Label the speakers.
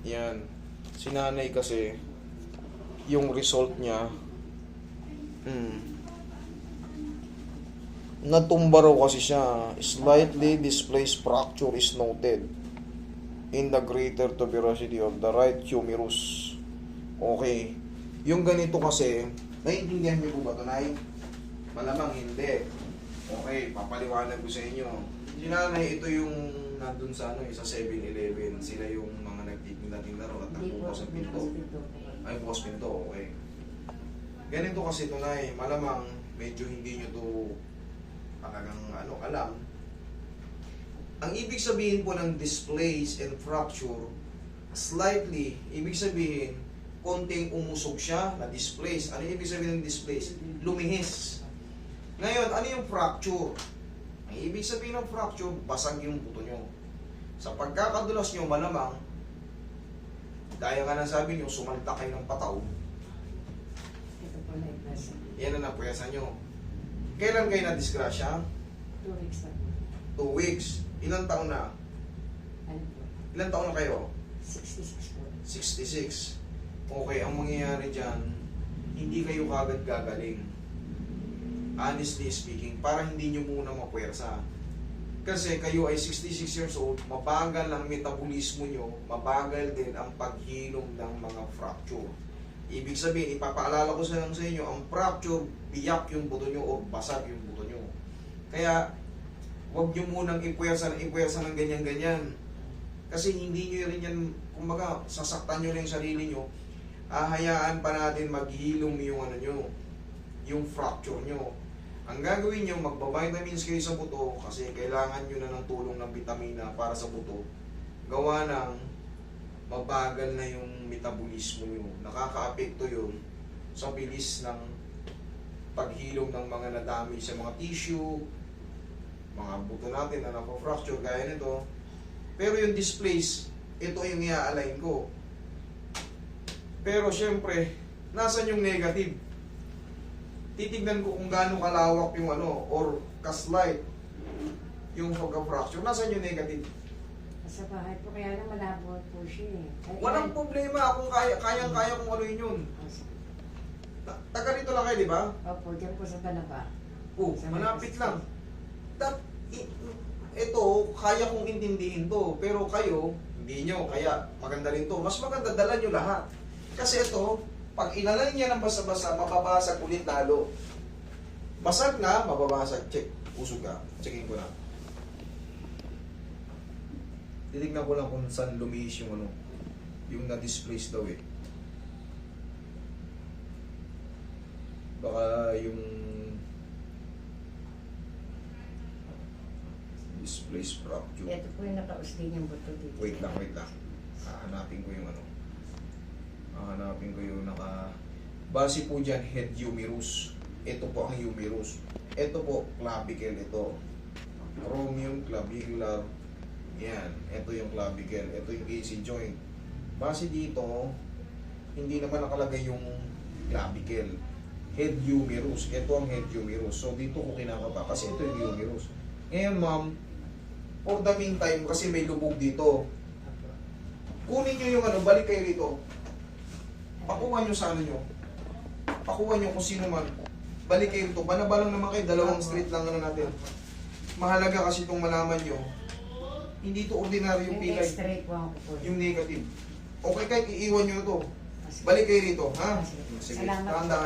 Speaker 1: Yan. Si nanay kasi, yung result niya, natumba raw kasi siya. Slightly displaced fracture is noted in the greater tuberosity of the right humerus. Okay. Yung ganito kasi, naiintindihan niyo po ba ito, Nay? Malamang hindi. Okay, papaliwanag ko sa inyo. Si nanay, ito yung nandun sa sa 7-Eleven. Sila yung mga nagtitinda-tinda raw at nagbukas ang pinto. Ay, bukas pinto, okay. Ganito kasi ito, Nay. Malamang, medyo hindi nyo to talagang alam. Ang ibig sabihin po ng displace and fracture, slightly, ibig sabihin, konting umusog siya, na-displace. Ano ibig sabihin ng displace? Lumihis. Ngayon, ano yung fracture? Ang ibig sabihin ng fracture, basag yung buto nyo. Sa pagkakadulas nyo, malamang, gaya nga ng sabi nyo, sumalta kayo ng pataw.
Speaker 2: Ito po na ipasa.
Speaker 1: Yan ang napuyasa nyo. Kailan kayo na-disgrasya?
Speaker 2: 2 weeks na po.
Speaker 1: 2 weeks. Ilang taon na?
Speaker 2: Ano po?
Speaker 1: Ilang taon na kayo?
Speaker 2: 66 po.
Speaker 1: 66. Okay, ang mangyayari dyan, hindi kayo kagad gagaling. Honestly speaking, para hindi nyo muna mapuwersa. Kasi kayo ay 66 years old, mabagal ang metabolismo nyo, mabagal din ang paghilom ng mga fracture. Ibig sabihin, ipapaalala ko sa inyo, ang fracture, biyak yung buto nyo o basag yung buto nyo. Kaya, huwag nyo munang ipuwersa ng ganyan-ganyan. Kasi hindi nyo rin yan, kumbaga, sasaktan nyo lang yung sarili nyo, hayaan pa natin maghilom yung yung fracture nyo. Ang gagawin nyo, magbabitamins kayo sa buto kasi kailangan nyo na ng tulong ng vitamina para sa buto. Gawa ng mabagal na yung metabolismo nyo. Nakaka-apekto yun sa bilis ng paghilom ng mga nadami sa mga tissue, mga buto natin na napa-fracture gaya nito. Pero yung displace, ito yung i-align ko. Pero syempre, nasan yung negative? Titignan ko kung gaano kalawak yung or kaslight yung pagka-fracture. Nasan yung negative?
Speaker 2: Sa bahay po, kaya lang malabo po siya eh.
Speaker 1: Walang problema kung kayang-kaya kung ano yun. Taga rito lang kayo, di ba?
Speaker 2: Opo, dyan po sa Banaba.
Speaker 1: Malapit lang. Ito, kaya kong intindihin to. Pero kayo, hindi nyo. Kaya maganda rin to. Mas maganda, dala nyo lahat. Kasi ito, pag inalan niya ng basa-basa, mababasag ulit lalo. Basag na, mababasag. Check. Usog ka. Checkin ko na. Titignan ko lang kung saan lumihis yung yung na-displace daw eh. Baka yung displaced fracture.
Speaker 2: Ito po yung nakausli niyang buto dito.
Speaker 1: Wait lang. Hahanapin ko yung Hahanapin ko yung base po dyan, head humerus. Ito po ang humerus. Ito po, clavicle ito. Acromion, clavicular. Yan, ito yung clavicle. Ito yung AC joint. Base dito, hindi naman nakalagay yung clavicle. Head humerus. Ito ang head humerus. So dito ko kinakaba kasi ito yung humerus. Ngayon ma'am, for the meantime, kasi may lubog dito. Kunin nyo yung balik kayo rito. Pakuha nyo sa nyo. Pakuha nyo kung sino man. Balik kayo rito. Banabalang naman kayo, dalawang street lang natin. Mahalaga kasi itong malaman nyo. Hindi ito ordinary yung pilay. Yung negative. Okay, kahit iiwan nyo na to. Balik kayo rito, ha? Sige,
Speaker 2: Salamat.
Speaker 1: tandaan.